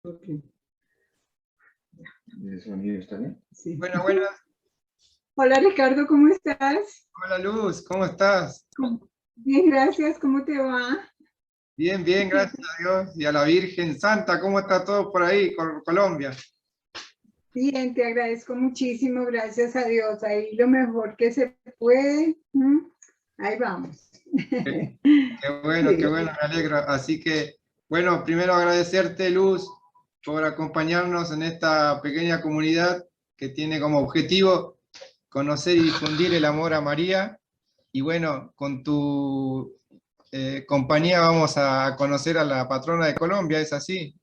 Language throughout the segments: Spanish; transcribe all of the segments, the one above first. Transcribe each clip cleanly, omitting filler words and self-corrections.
Ok. ¿El sonido está bien? Sí. Bueno, buenas. Hola Ricardo, ¿cómo estás? Hola Luz, ¿cómo estás? Bien, gracias, ¿cómo te va? Bien, bien, gracias a Dios. Y a la Virgen Santa, ¿cómo está todo por ahí, Colombia? Bien, te agradezco muchísimo, gracias a Dios. Ahí lo mejor que se puede. Ahí vamos. Qué bueno, me alegro. Así que, bueno, primero agradecerte, Luz, por acompañarnos en esta pequeña comunidad que tiene como objetivo conocer y difundir el amor a María. Y bueno, con tu compañía vamos a conocer a la patrona de Colombia, ¿es así?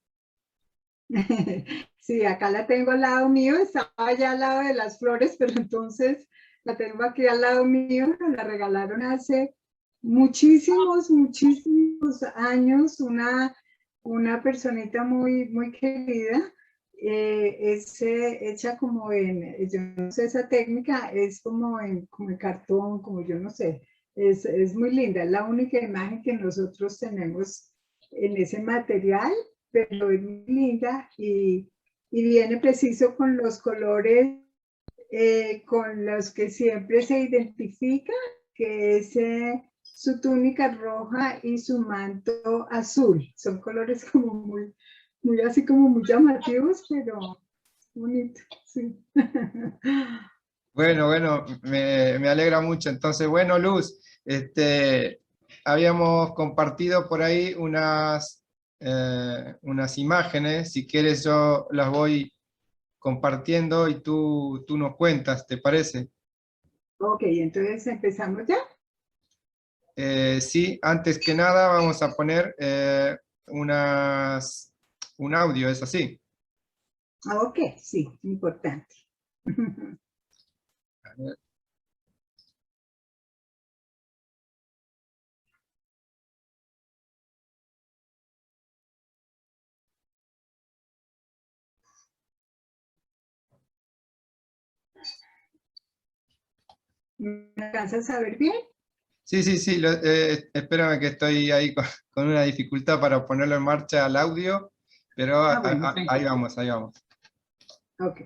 Sí, acá la tengo al lado mío, estaba allá al lado de las flores, pero entonces la tengo aquí al lado mío, me la regalaron hace muchísimos años, una personita muy querida, es hecha como yo no sé esa técnica, es como en cartón, como yo no sé, es muy linda, es la única imagen que nosotros tenemos en ese material, pero es muy linda y viene preciso con los colores con los que siempre se identifica, que es su túnica roja y su manto azul. Son colores como muy así como muy llamativos, pero bonito, sí. Bueno, me alegra mucho. Entonces, bueno, Luz, habíamos compartido por ahí unas imágenes. Si quieres, yo las voy compartiendo y tú nos cuentas, ¿te parece? Ok, entonces empezamos ya. Sí, antes que nada vamos a poner un audio, ¿es así? Ok, sí, importante. A ver. ¿Me alcanzas a ver bien? Sí, espérame que estoy ahí con una dificultad para ponerlo en marcha al audio, pero Bueno, ahí tranquilo. vamos, ahí vamos. Ok.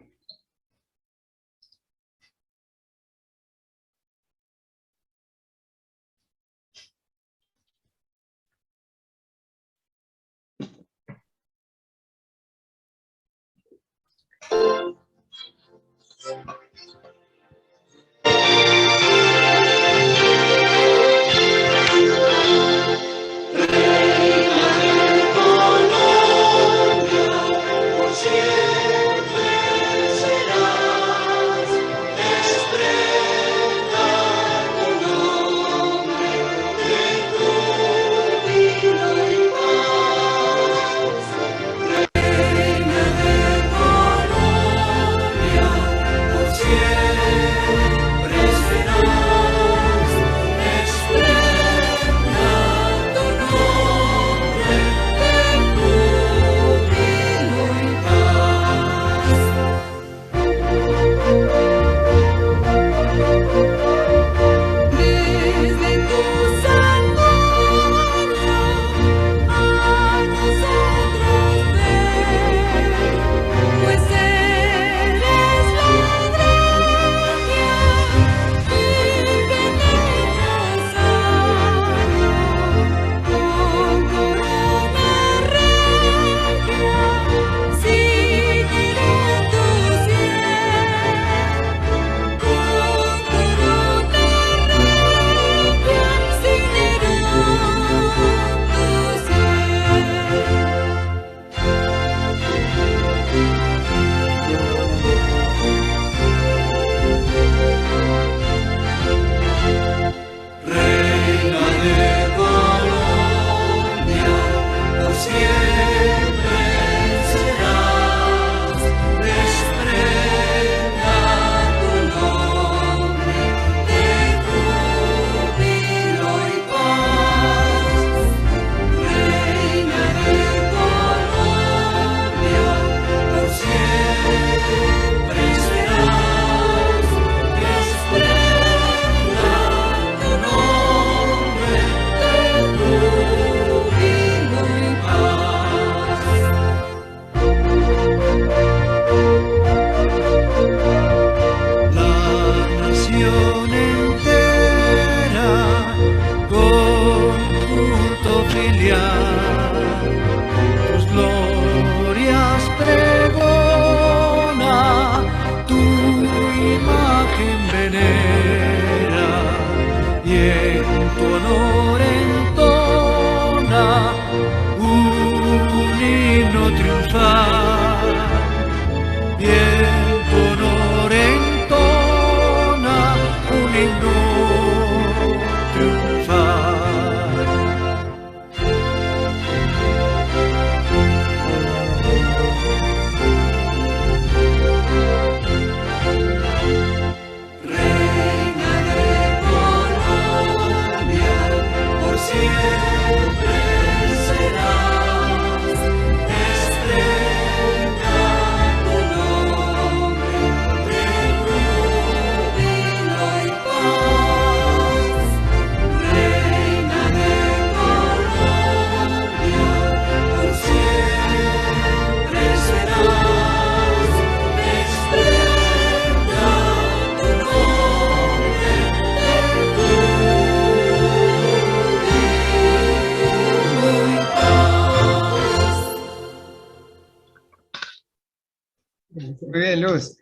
Muy bien, Luz.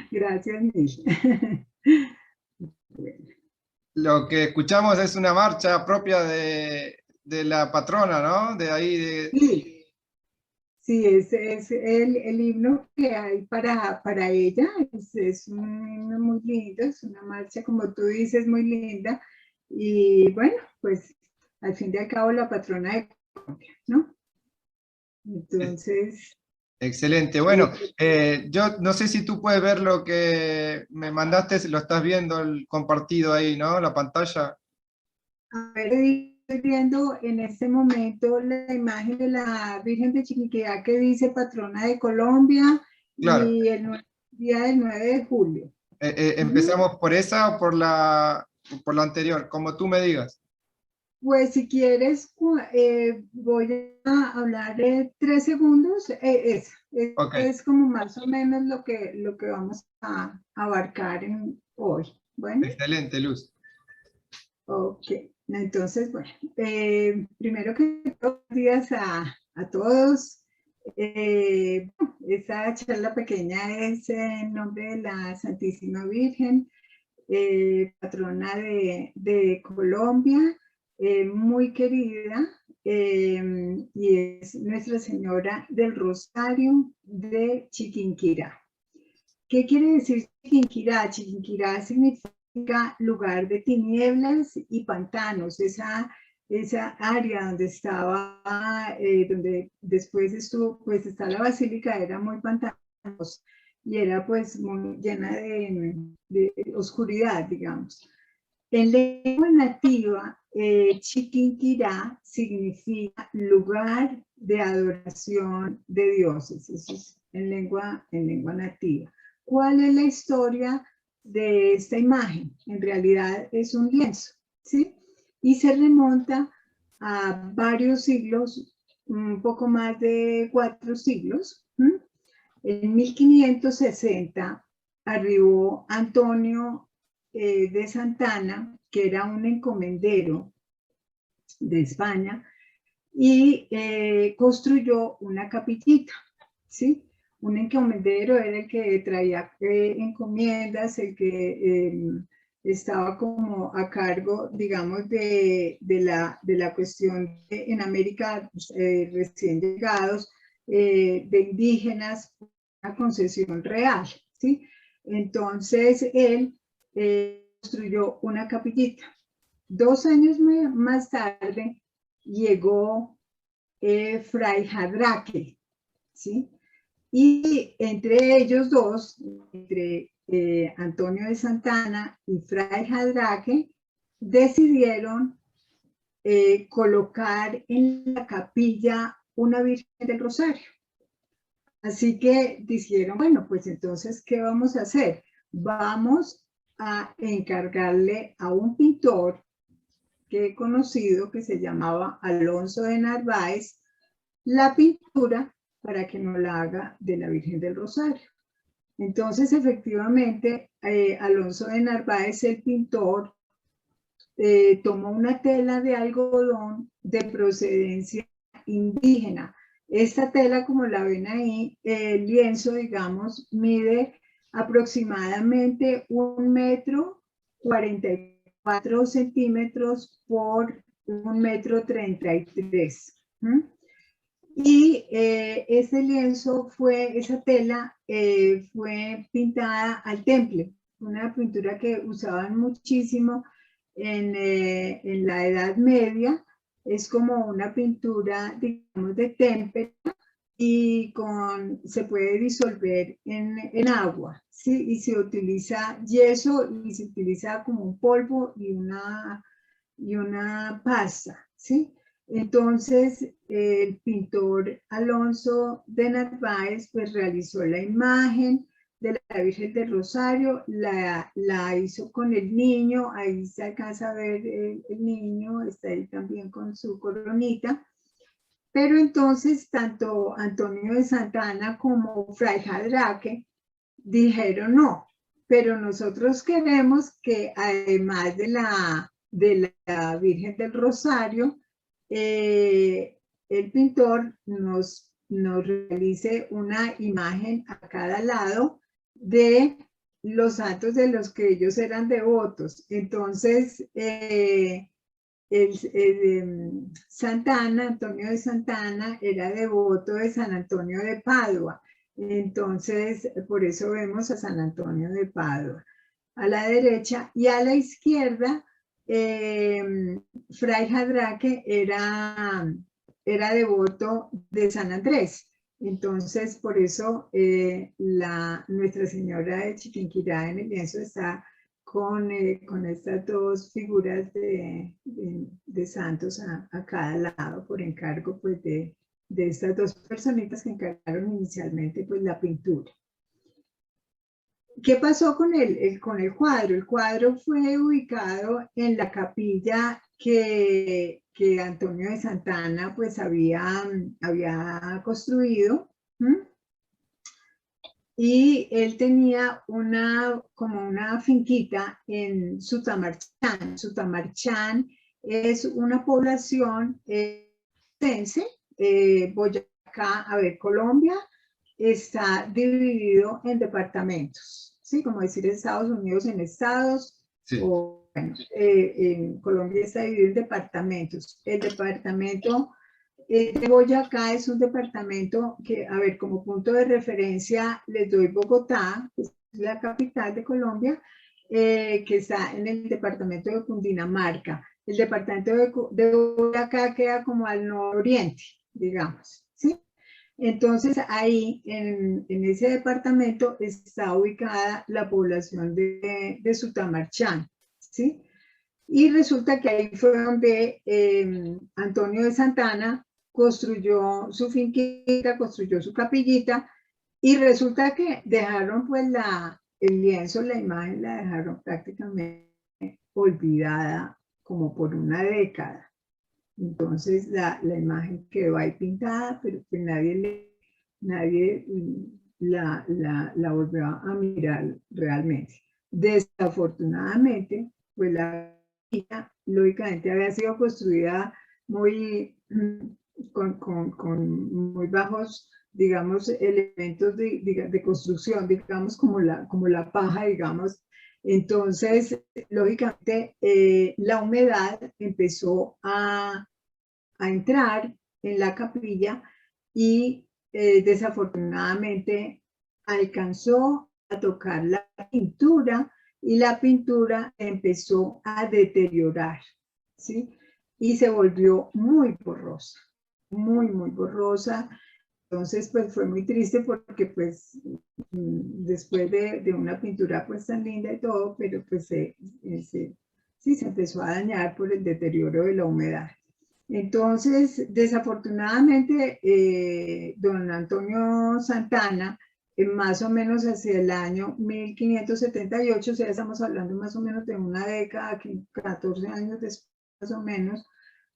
Gracias, Mil. Lo que escuchamos es una marcha propia de la patrona, ¿no? De ahí de... Sí, sí, es el himno que hay para ella. Es un himno muy lindo, es una marcha, como tú dices, muy linda. Y bueno, pues al fin y al cabo la patrona de Colombia, ¿no? Entonces, Excelente. Bueno, yo no sé si tú puedes ver lo que me mandaste, si lo estás viendo el compartido ahí, ¿no? La pantalla. a ver, estoy viendo en este momento la imagen de la Virgen de Chiquinquirá que dice patrona de Colombia Claro. y el día del 9 de julio. ¿Empezamos por esa o por la anterior? Como tú me digas. Pues si quieres, voy a hablar 3 segundos. Ok, Es como más o menos lo que vamos a abarcar hoy. Bueno, excelente, Luz. ok. Entonces, bueno, primero que todo, días a todos. Esta charla pequeña es en nombre de la Santísima Virgen, patrona de Colombia, muy querida, y es Nuestra Señora del Rosario de Chiquinquirá. ¿Qué quiere decir Chiquinquirá? Chiquinquirá significa lugar de tinieblas y pantanos, esa área donde estaba, donde después estuvo, pues está la basílica, era muy pantanosa y era pues muy llena de oscuridad, digamos. En lengua nativa, Chiquinquirá significa lugar de adoración de dioses. Eso es en lengua nativa. ¿Cuál es la historia de esta imagen? En realidad es un lienzo, ¿sí? Y se remonta a varios siglos, un poco más de 4 siglos. En 1560 arribó Antonio de Santana, que era un encomendero de España, y construyó una capillita, ¿sí? Un encomendero era el que traía encomiendas, el que estaba como a cargo, digamos, de la cuestión en América recién llegados, de indígenas, una concesión real, ¿sí? Entonces él construyó una capillita. 2 años más tarde llegó Fray Jadraque, ¿sí? Y entre ellos dos, entre Antonio de Santana y Fray Jadraque, decidieron colocar en la capilla una Virgen del Rosario. Así que dijeron, bueno, pues entonces, ¿qué vamos a hacer? Vamos a encargarle a un pintor que he conocido que se llamaba Alonso de Narváez la pintura para que nos la haga de la Virgen del Rosario. Entonces, efectivamente, Alonso de Narváez, el pintor, tomó una tela de algodón de procedencia indígena. Esta tela, como la ven ahí, el lienzo, digamos, mide aproximadamente 1,44 centímetros por 1,33 m. Y ese lienzo esa tela fue pintada al temple, una pintura que usaban muchísimo en la Edad Media. Es como una pintura, digamos, de témpera y se puede disolver en agua, ¿sí? Y se utiliza yeso y se utiliza como un polvo y una pasta, ¿sí? Entonces, el pintor Alonso de Narváez pues realizó la imagen de la Virgen del Rosario, la hizo con el niño, ahí se alcanza a ver el niño, está ahí también con su coronita, pero entonces tanto Antonio de Santana como Fray Jadraque dijeron no, pero nosotros queremos que además de la Virgen del Rosario, el pintor nos nos realice una imagen a cada lado de los santos de los que ellos eran devotos. Entonces, Santana, Antonio de Santana, era devoto de San Antonio de Padua. Entonces, por eso vemos a San Antonio de Padua a la derecha, y a la izquierda, Fray Jadraque era devoto de San Andrés. Entonces, por eso Nuestra Señora de Chiquinquirá en el lienzo está con estas dos figuras de santos a cada lado, por encargo pues, de estas dos personitas que encargaron inicialmente pues, la pintura. ¿Qué pasó con el cuadro? El cuadro fue ubicado en la capilla que Antonio de Santana pues había construido. Y él tenía como una finquita en Sutamarchán. Sutamarchán es una población Boyacá, Colombia está dividido en departamentos, ¿sí? Como decir Estados Unidos en estados, sí. O bueno, en Colombia está dividido en departamentos. El departamento de Boyacá es un departamento que, como punto de referencia, les doy Bogotá, que es la capital de Colombia, que está en el departamento de Cundinamarca. El departamento de Boyacá queda como al nororiente, digamos, ¿sí? Entonces, ahí, en ese departamento, está ubicada la población de Sutamarchán, ¿sí? Y resulta que ahí fue donde Antonio de Santana construyó su finquita, construyó su capillita, y resulta que dejaron pues el lienzo, la imagen la dejaron prácticamente olvidada como por una década. Entonces la imagen quedó ahí pintada, pero pues nadie la volvió a mirar realmente. Desafortunadamente, pues la capilla lógicamente había sido construida con muy bajos, digamos, elementos de construcción, digamos, como la paja, digamos. Entonces, lógicamente, la humedad empezó a entrar en la capilla y desafortunadamente alcanzó a tocar la pintura, y la pintura empezó a deteriorar, ¿sí? Y se volvió muy borrosa, muy borrosa. Entonces, pues fue muy triste porque, pues, después de una pintura, pues, tan linda y todo, pero, pues, sí, se empezó a dañar por el deterioro de la humedad. Entonces, desafortunadamente, don Antonio Santana, más o menos hacia el año 1578, o sea, estamos hablando más o menos de una década, 14 años después, más o menos,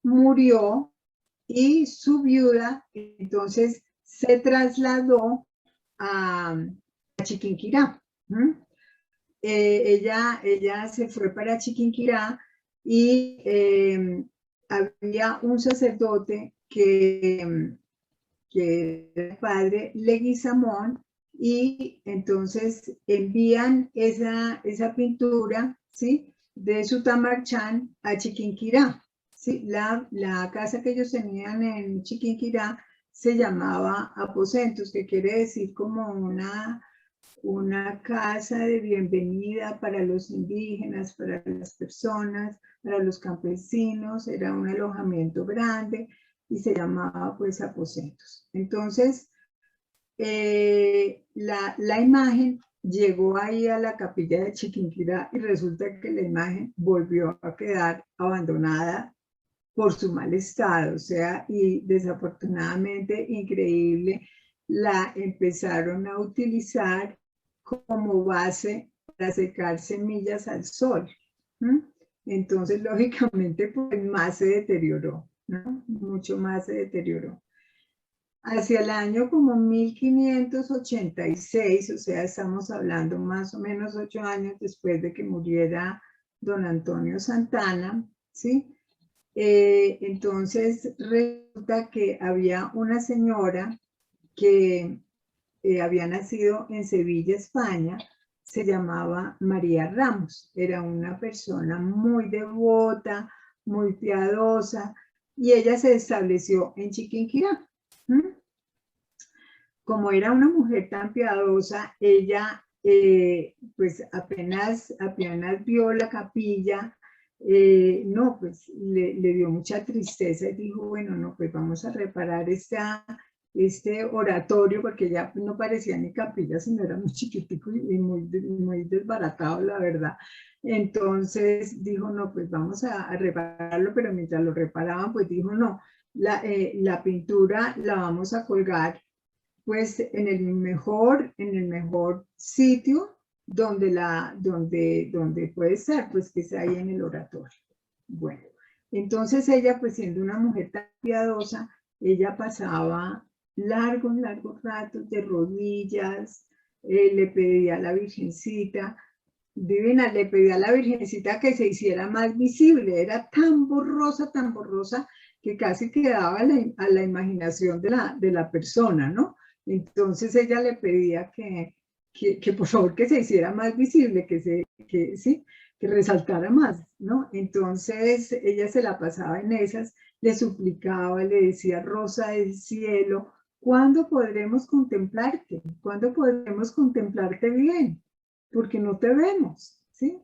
murió, y su viuda, entonces, se trasladó a Chiquinquirá. Ella se fue para Chiquinquirá, y había un sacerdote que era el padre Leguizamón, y entonces envían esa pintura, ¿sí?, de Sutamarchán a Chiquinquirá. ¿Sí? La casa que ellos tenían en Chiquinquirá se llamaba Aposentos, que quiere decir como una casa de bienvenida para los indígenas, para las personas, para los campesinos. Era un alojamiento grande y se llamaba pues Aposentos. Entonces, la imagen llegó ahí a la capilla de Chiquinquirá, y resulta que la imagen volvió a quedar abandonada por su mal estado, o sea, y desafortunadamente, increíble, la empezaron a utilizar como base para secar semillas al sol. Entonces, lógicamente, pues más se deterioró, ¿no? Mucho más se deterioró. Hacia el año como 1586, o sea, estamos hablando más o menos 8 años después de que muriera don Antonio Santana, ¿sí? Entonces resulta que había una señora que había nacido en Sevilla, España, se llamaba María Ramos. Era una persona muy devota, muy piadosa, y ella se estableció en Chiquinquirá. Como era una mujer tan piadosa, ella pues apenas vio la capilla, no, pues le dio mucha tristeza y dijo, bueno, no, pues vamos a reparar este oratorio, porque ya no parecía ni capilla, sino era muy chiquitico y muy desbaratado, la verdad. Entonces dijo, no, pues vamos a repararlo, pero mientras lo reparaban, pues dijo, no, la pintura la vamos a colgar pues en el mejor sitio donde puede estar, pues que es ahí en el oratorio. Bueno, entonces ella, pues siendo una mujer tan piadosa, ella pasaba largos ratos de rodillas, le pedía a la Virgencita, divina, le pedía a la Virgencita que se hiciera más visible, era tan borrosa, que casi quedaba a la imaginación de la persona, ¿no? Entonces ella le pedía que por favor que se hiciera más visible, ¿sí? Que resaltara más, ¿no? Entonces ella se la pasaba en esas, le suplicaba, le decía, Rosa del cielo, ¿cuándo podremos contemplarte? ¿Cuándo podremos contemplarte bien? Porque no te vemos, ¿sí?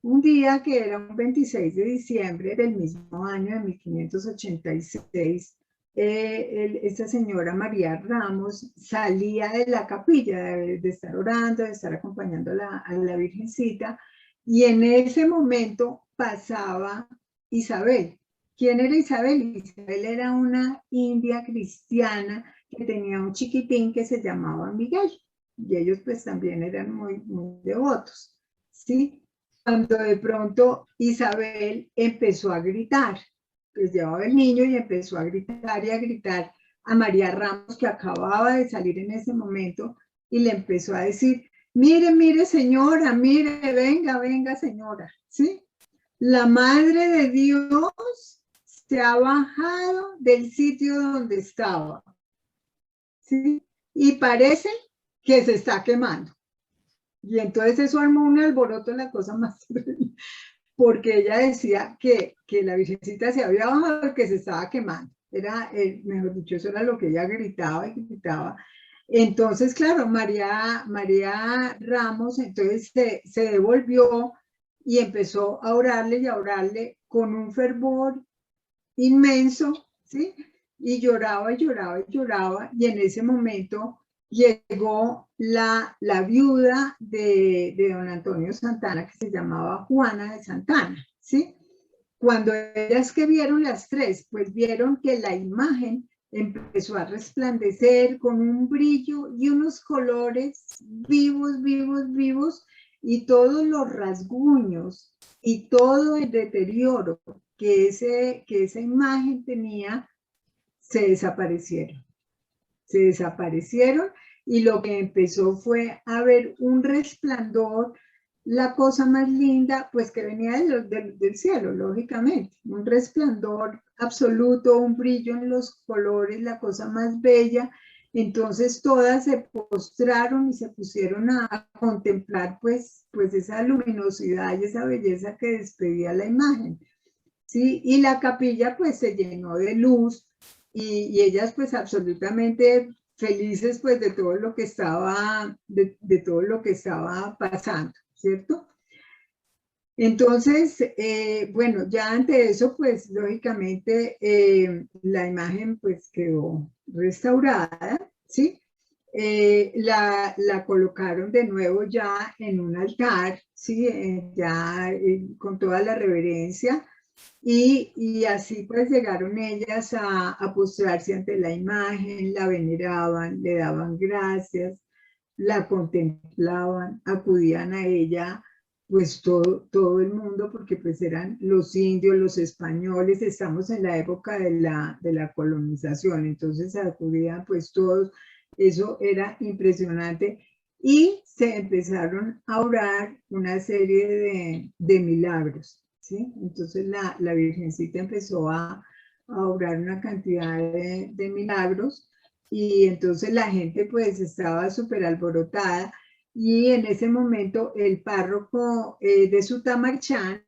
Un día que era un 26 de diciembre del mismo año de 1586, esta señora María Ramos salía de la capilla de estar orando, de estar acompañando a la Virgencita, y en ese momento pasaba Isabel. ¿Quién era Isabel? Isabel era una india cristiana que tenía un chiquitín que se llamaba Miguel, y ellos pues también eran muy devotos, ¿sí? Cuando de pronto Isabel empezó a gritar, pues llevaba el niño y empezó a gritar y a gritar a María Ramos, que acababa de salir en ese momento, y le empezó a decir, mire, mire señora, mire, venga, venga señora, ¿sí? La Madre de Dios se ha bajado del sitio donde estaba, ¿sí? Y parece que se está quemando. Y entonces eso armó un alboroto, la cosa más terrible, porque ella decía que la Virgencita se había bajado porque se estaba quemando. Era, mejor dicho, eso era lo que ella gritaba y gritaba. Entonces, claro, María Ramos entonces se devolvió y empezó a orarle y a orarle con un fervor inmenso, ¿sí? Y lloraba y lloraba y lloraba, y en ese momento llegó la viuda de don Antonio Santana, que se llamaba Juana de Santana, ¿sí? Cuando ellas que vieron las tres, pues vieron que la imagen empezó a resplandecer con un brillo y unos colores vivos, vivos, vivos, y todos los rasguños y todo el deterioro que esa imagen tenía, se desaparecieron. Se desaparecieron, y lo que empezó fue a ver un resplandor, la cosa más linda, pues que venía del cielo, lógicamente, un resplandor absoluto, un brillo en los colores, la cosa más bella. Entonces todas se postraron y se pusieron a contemplar pues esa luminosidad y esa belleza que despedía la imagen, ¿sí? Y la capilla pues se llenó de luz, y ellas pues absolutamente felices pues de todo lo que estaba, de todo lo que estaba pasando, ¿cierto? Entonces, bueno, ya ante eso, pues lógicamente la imagen pues quedó restaurada, ¿sí? La colocaron de nuevo ya en un altar, ¿sí? Ya con toda la reverencia, y así pues llegaron ellas a postrarse ante la imagen, la veneraban, le daban gracias, la contemplaban, acudían a ella pues todo el mundo, porque pues eran los indios, los españoles, estamos en la época de la colonización, entonces acudían pues todos, eso era impresionante, y se empezaron a orar una serie de milagros, ¿sí? Entonces la Virgencita empezó a obrar una cantidad de milagros, y entonces la gente pues estaba súper alborotada, y en ese momento el párroco de Sutamarchán,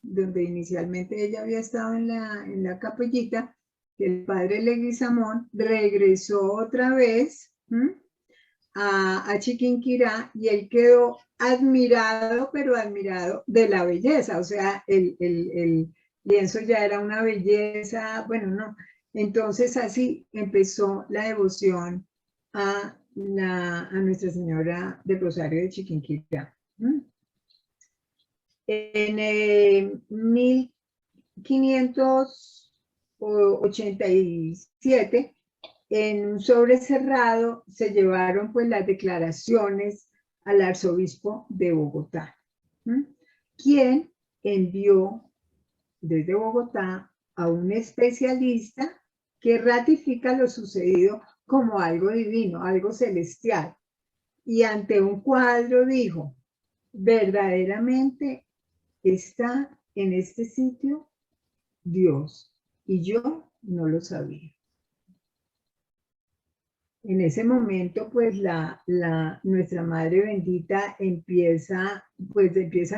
donde inicialmente ella había estado en la capellita, el padre Leguizamón regresó otra vez a Chiquinquirá, y él quedó admirado, pero admirado de la belleza, o sea, el lienzo ya era una belleza, bueno, no. Entonces así empezó la devoción a Nuestra Señora del Rosario de Chiquinquirá. En 1587, en un sobre cerrado, se llevaron pues las declaraciones al arzobispo de Bogotá, quien envió desde Bogotá a un especialista que ratifica lo sucedido como algo divino, algo celestial. Y ante un cuadro dijo: verdaderamente está en este sitio Dios, y yo no lo sabía. En ese momento, pues nuestra Madre Bendita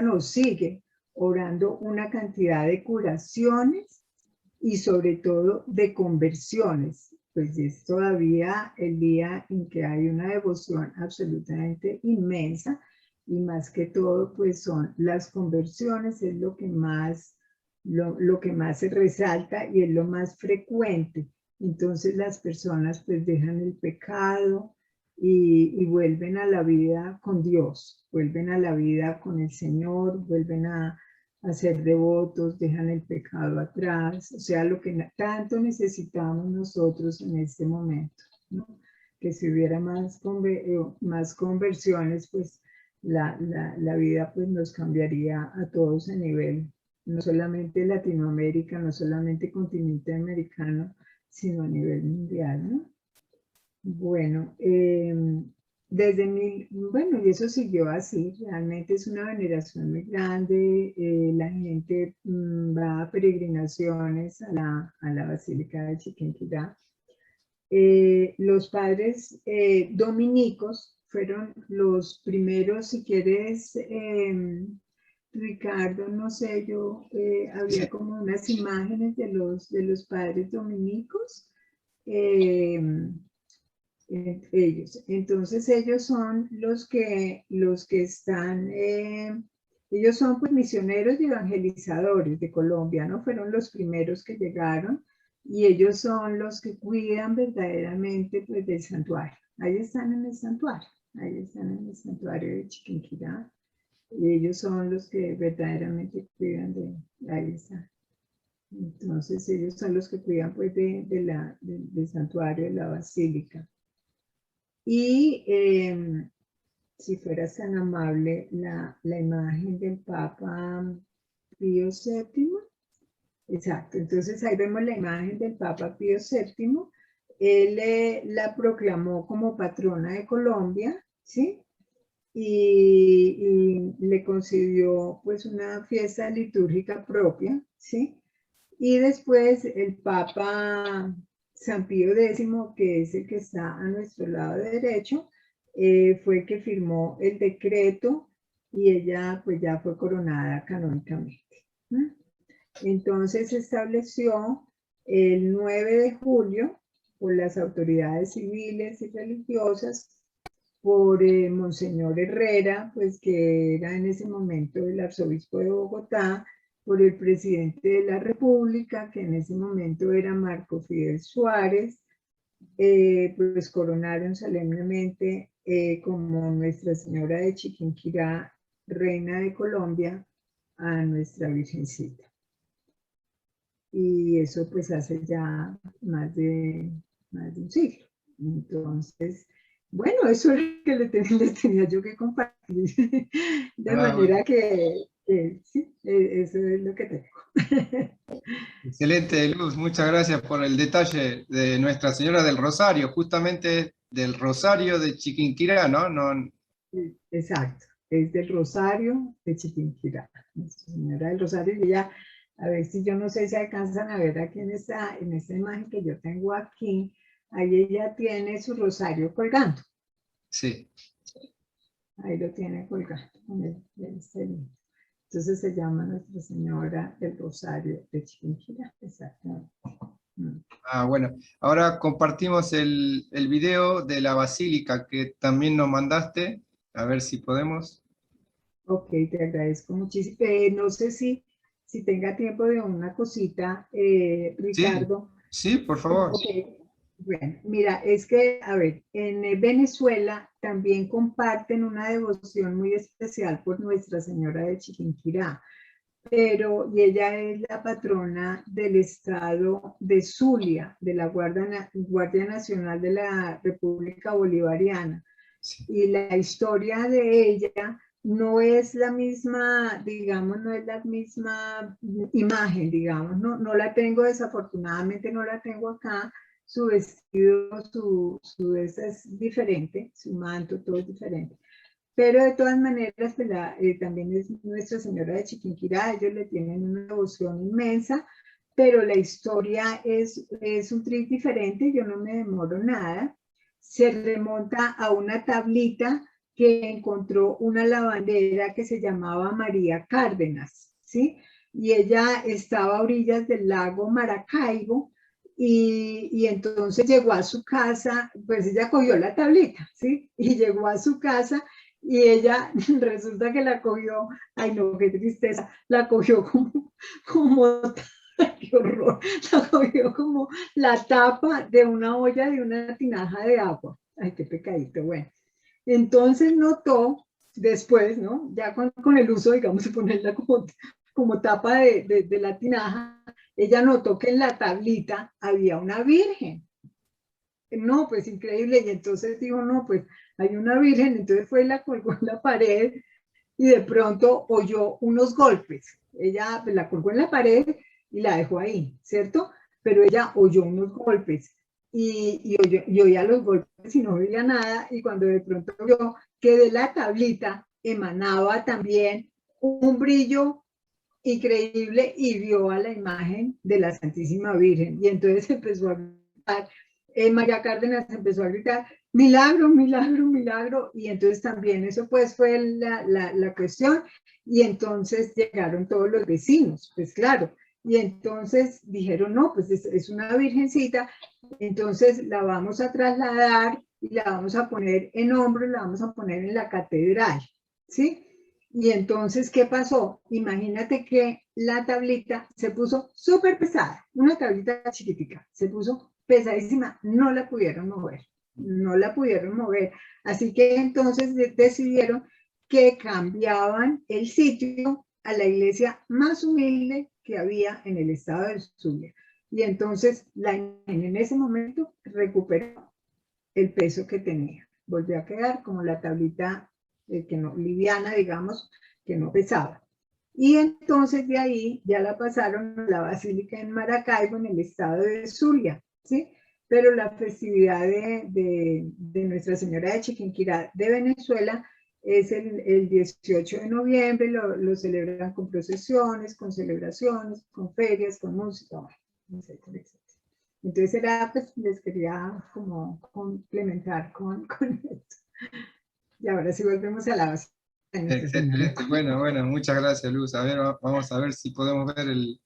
nos sigue orando una cantidad de curaciones y sobre todo de conversiones. Pues es todavía el día en que hay una devoción absolutamente inmensa, y más que todo pues son las conversiones, es lo que más se resalta y es lo más frecuente. Entonces las personas pues dejan el pecado y vuelven a la vida con Dios, vuelven a la vida con el Señor, vuelven a ser devotos, dejan el pecado atrás, o sea, lo que tanto necesitamos nosotros en este momento, ¿no? Que si hubiera más conversiones, pues la vida pues nos cambiaría a todos a nivel, no solamente Latinoamérica, no solamente continente americano, sino a nivel mundial, ¿no? Bueno, bueno, y eso siguió así, realmente es una veneración muy grande, la gente va a peregrinaciones a la Basílica de Chiquinquirá. Los padres dominicos fueron los primeros, si quieres, Ricardo, no sé, había como unas imágenes de los padres dominicos, ellos. Entonces ellos son los que están, ellos son pues misioneros y evangelizadores de Colombia, ¿no? Fueron los primeros que llegaron, y ellos son los que cuidan verdaderamente pues del santuario. Ahí están en el santuario, ahí están en el santuario de Chiquinquirá, y ellos son los que verdaderamente cuidan ahí está. Entonces ellos son los que cuidan pues del santuario, de la basílica. Y si fueras tan amable, la imagen del Papa Pío VII. Exacto, entonces ahí vemos la imagen del Papa Pío VII. Él la proclamó como patrona de Colombia, ¿sí? Y le concedió pues una fiesta litúrgica propia, ¿sí? Y después el Papa San Pío X, que es el que está a nuestro lado derecho, fue el que firmó el decreto, y ella pues ya fue coronada canónicamente. Entonces se estableció el 9 de julio por las autoridades civiles y religiosas, por Monseñor Herrera, pues que era en ese momento el arzobispo de Bogotá, por el presidente de la República, que en ese momento era Marco Fidel Suárez, pues coronaron solemnemente como Nuestra Señora de Chiquinquirá, Reina de Colombia, a nuestra Virgencita. Y eso pues hace ya más de un siglo. Entonces, bueno, eso es lo que les tenía yo que compartir. De manera que sí, eso es lo que tengo. Excelente, Luz. Muchas gracias por el detalle de Nuestra Señora del Rosario, justamente del Rosario de Chiquinquirá, ¿no? Exacto, es del Rosario de Chiquinquirá. Nuestra Señora del Rosario, y ya, a ver si yo no sé si alcanzan a ver aquí en esta imagen que yo tengo aquí, ahí ella tiene su rosario colgando. Sí. Ahí lo tiene colgando. Entonces se llama Nuestra Señora del Rosario de Chiquinquirá. Exactamente. Ah, bueno. Ahora compartimos el video de la basílica que también nos mandaste. A ver si podemos. Ok, te agradezco muchísimo. No sé si tenga tiempo de una cosita, Sí, Ricardo. sí, por favor. Ok, bueno, mira, es que, a ver, en Venezuela también comparten una devoción muy especial por Nuestra Señora de Chiquinquirá, y ella es la patrona del estado de Zulia, de la Guardia Nacional de la República Bolivariana. Sí. Y la historia de ella no es la misma, digamos, no es la misma imagen, digamos, no la tengo, desafortunadamente no la tengo acá. Su vestido, es diferente, su manto, todo es diferente. Pero de todas maneras, pues también es Nuestra Señora de Chiquinquirá, ellos le tienen una devoción inmensa, pero la historia es un tris diferente, yo no me demoro nada. Se remonta a una tablita que encontró una lavandera que se llamaba María Cárdenas, ¿sí? Y ella estaba a orillas del lago Maracaibo, y entonces llegó a su casa, pues ella cogió la tablita, ¿sí? Y llegó a su casa y ella resulta que la cogió, ay no, qué tristeza, la cogió como qué horror, la cogió como la tapa de una olla de una tinaja de agua. Ay, qué pecadito, bueno. Entonces notó después, ¿no? Ya con el uso, digamos, de ponerla como tapa de la tinaja, ella notó que en la tablita había una virgen. No, pues increíble. Y entonces dijo, no, pues hay una virgen. Entonces fue y la colgó en la pared y de pronto oyó unos golpes. Ella pues, la colgó en la pared y la dejó ahí, ¿cierto? Pero ella oyó unos golpes y oía los golpes y no oía nada. Y cuando de pronto vio que de la tablita emanaba también un brillo increíble y vio a la imagen de la Santísima Virgen. Y entonces empezó a gritar, María Cárdenas empezó a gritar, milagro, milagro, milagro. Y entonces también eso pues fue la cuestión. Y entonces llegaron todos los vecinos, pues claro. Y entonces dijeron, no, pues es una virgencita, entonces la vamos a trasladar y la vamos a poner en hombros, la vamos a poner en la catedral, ¿sí? Y entonces, ¿qué pasó? Imagínate que la tablita se puso súper pesada, una tablita chiquitica, se puso pesadísima, no la pudieron mover, no la pudieron mover. Así que entonces decidieron que cambiaban el sitio a la iglesia más humilde que había en el estado de Zulia. Y entonces la imagen en ese momento recuperó el peso que tenía. Volvió a quedar como la tablita que no, liviana, digamos, que no pesaba. Y entonces de ahí ya la pasaron a la Basílica en Maracaibo, en el estado de Zulia, ¿sí? Pero la festividad de Nuestra Señora de Chiquinquirá de Venezuela es el 18 de noviembre, lo celebran con procesiones, con celebraciones, con ferias, con música, etcétera, etcétera. Entonces era, pues les quería como complementar con esto. Y ahora sí volvemos a la base. Excelente. Bueno, muchas gracias, Luz. A ver, vamos a ver si podemos ver el...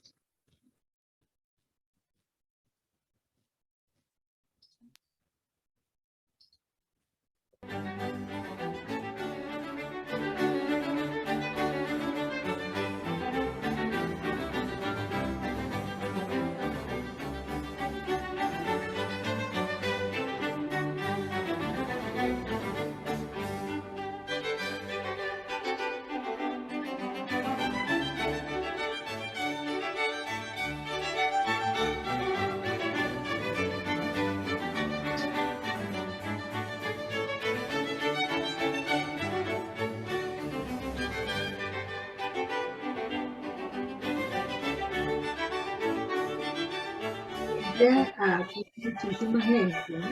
A muchísima gente, ¿no?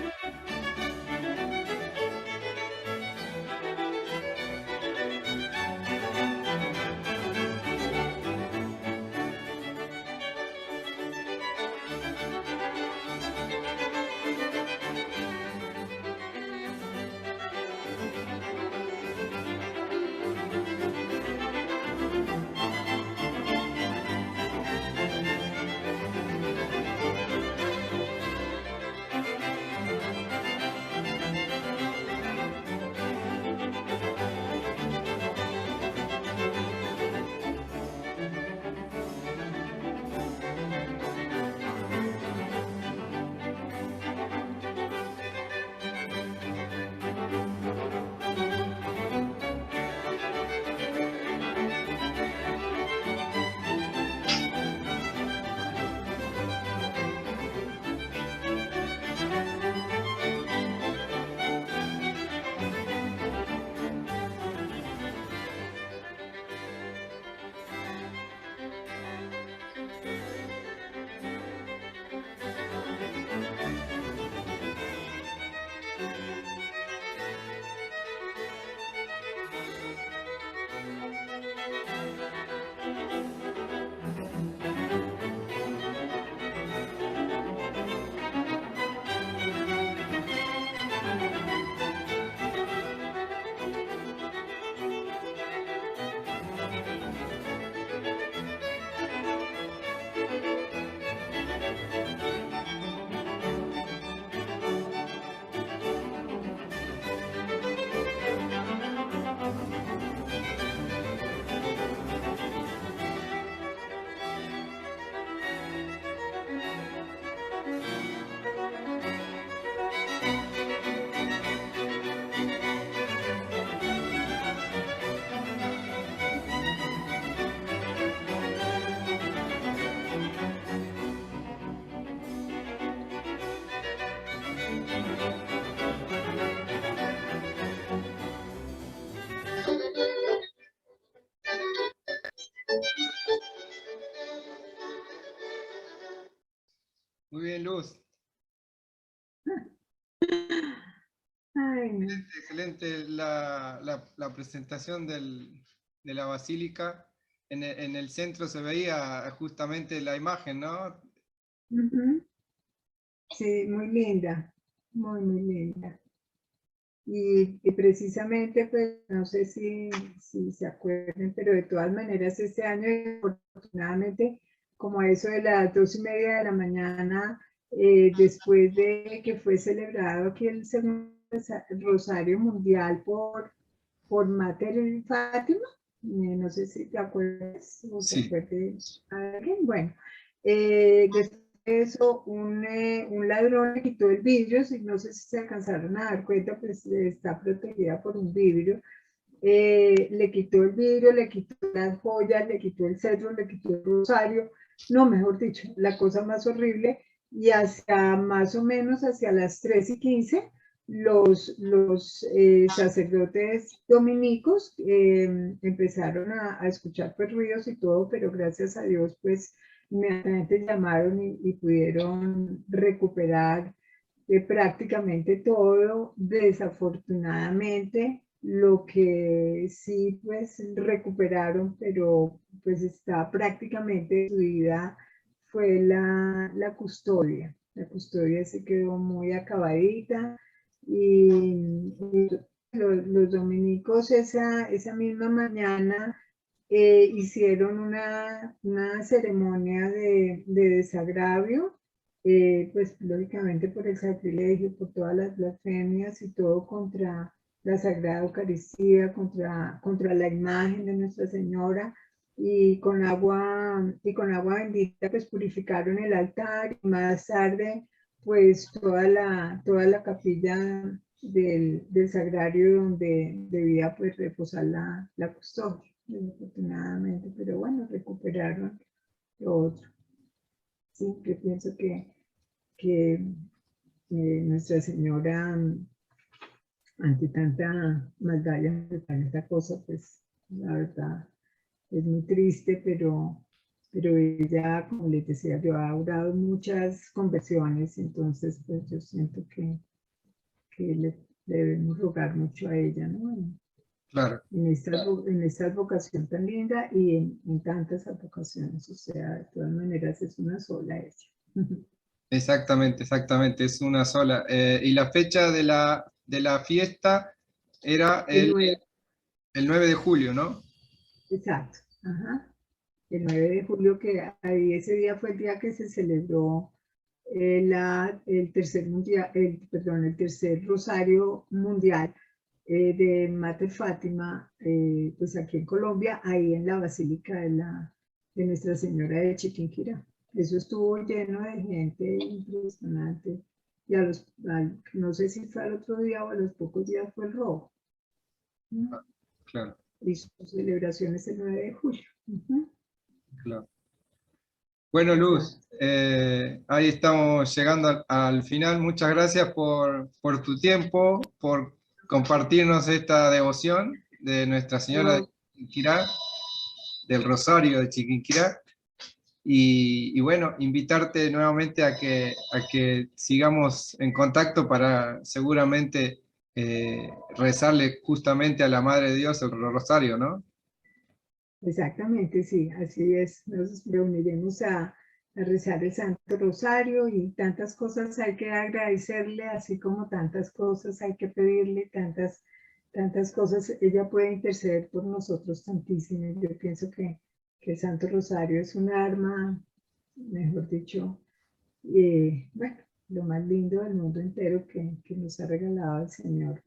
Luz. Ay, no. Excelente la presentación de la basílica. En el centro se veía justamente la imagen, ¿no? Ujú. Sí, muy linda, muy linda. Y precisamente, pues, no sé si se acuerdan, pero de todas maneras este año, afortunadamente, como a eso de las 2:30 de la mañana, después de que fue celebrado aquí el segundo Rosario Mundial por Mater Fátima, no sé si te acuerdas o se Sí. acuerde alguien, bueno, después de eso un ladrón le quitó el vidrio, no sé si se alcanzaron a dar cuenta, pues está protegida por un vidrio, le quitó el vidrio, le quitó las joyas, le quitó el cetro, le quitó el rosario, no, mejor dicho, la cosa más horrible, y hacia más o menos hacia las 3:15, los sacerdotes dominicos empezaron a escuchar pues, ruidos y todo, pero gracias a Dios pues inmediatamente llamaron y pudieron recuperar prácticamente todo. Desafortunadamente, lo que sí pues recuperaron, pero pues está prácticamente destruida, fue la custodia. La custodia se quedó muy acabadita y los dominicos esa misma mañana hicieron una ceremonia de desagravio, pues lógicamente por el sacrilegio, por todas las blasfemias y todo contra la Sagrada Eucaristía, contra la imagen de Nuestra Señora, y con agua bendita pues purificaron el altar, y más tarde pues toda la capilla del sagrario donde debía pues reposar la custodia, desafortunadamente, pero bueno, recuperaron lo otro. Sí, yo pienso que Nuestra Señora, ante tanta maldad y ante tanta cosa, pues la verdad es muy triste, pero ella, como les decía, yo ha durado muchas conversiones, entonces pues yo siento que le debemos rogar mucho a ella, ¿no? Claro. En esta vocación tan linda y en tantas vocaciones, o sea, de todas maneras es una sola ella. Exactamente, exactamente, es una sola. Y la fecha de la fiesta era El el, 9, el 9 de julio, ¿no? exacto, ajá. El 9 de julio, que ahí ese día fue el día que se celebró el tercer mundial, el tercer Rosario Mundial de Mater Fátima, pues aquí en Colombia, ahí en la Basílica de Nuestra Señora de Chiquinquirá. Eso estuvo lleno de gente impresionante. Y no sé si fue al otro día o a los pocos días fue el robo. Claro, Y su celebración es el 9 de julio. claro. Bueno, Luz, Exacto. ahí estamos llegando al final. Muchas gracias por tu tiempo, por compartirnos esta devoción de Nuestra Señora de No, Chiquinquirá, del Rosario de Chiquinquirá. Y bueno, invitarte nuevamente a que sigamos en contacto para seguramente rezarle justamente a la Madre de Dios el Rosario, ¿no? exactamente, sí, así es. Nos reuniremos a rezar el Santo Rosario, y tantas cosas hay que agradecerle, así como tantas cosas hay que pedirle, tantas cosas. Ella puede interceder por nosotros tantísimas. Yo pienso que el Santo Rosario es un arma, mejor dicho, bueno, lo más lindo del mundo entero que nos ha regalado el Señor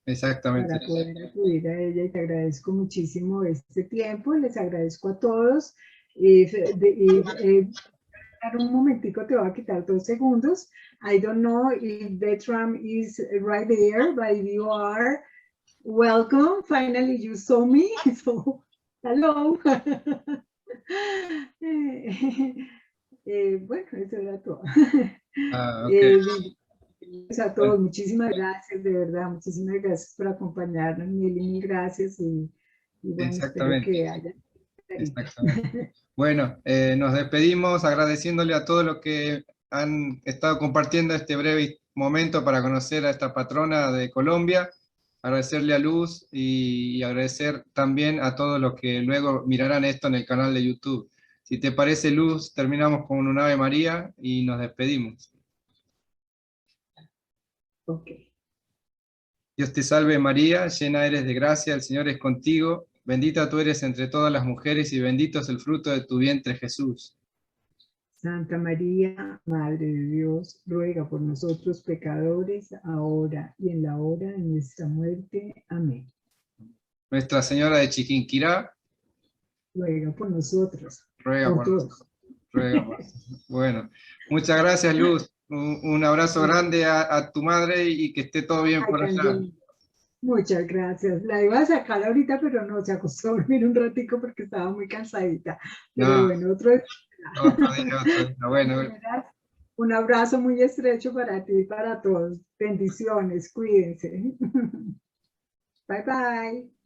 Exactamente. para poder acudir a ella, y te agradezco muchísimo este tiempo, les agradezco a todos. Dar un momentico, te voy a quitar 2 segundos. I don't know if Bertram is right there, but if you are, welcome. Finally, you saw me, so hello. Bueno, eso era todo. Ah, ok. Eh, a Bueno, todos, muchísimas gracias, de verdad, muchísimas gracias por acompañarnos, mil gracias, y bueno, espero exactamente, que haya. exactamente. Bueno, nos despedimos agradeciéndole a todos los que han estado compartiendo este breve momento para conocer a esta patrona de Colombia. Agradecerle a Luz y agradecer también a todos los que luego mirarán esto en el canal de YouTube. Si te parece, Luz, terminamos con un Ave María y nos despedimos. Ok. Dios te salve María, llena eres de gracia, el Señor es contigo, bendita tú eres entre todas las mujeres y bendito es el fruto de tu vientre Jesús. Santa María, Madre de Dios, ruega por nosotros pecadores, ahora y en la hora de nuestra muerte. Amén. Nuestra Señora de Chiquinquirá, Ruega por nosotros, ruega por por todos. nosotros. Ruega por nosotros. Bueno, muchas gracias Luz, un abrazo grande a tu madre y que esté todo bien Ay, por allá. también. Muchas gracias. La iba a sacar ahorita, pero no, se acostó a dormir un ratico porque estaba muy cansadita. Pero No, bueno, otro día. otro día. Bueno, Un abrazo muy estrecho para ti y para todos. Bendiciones, cuídense. Bye bye.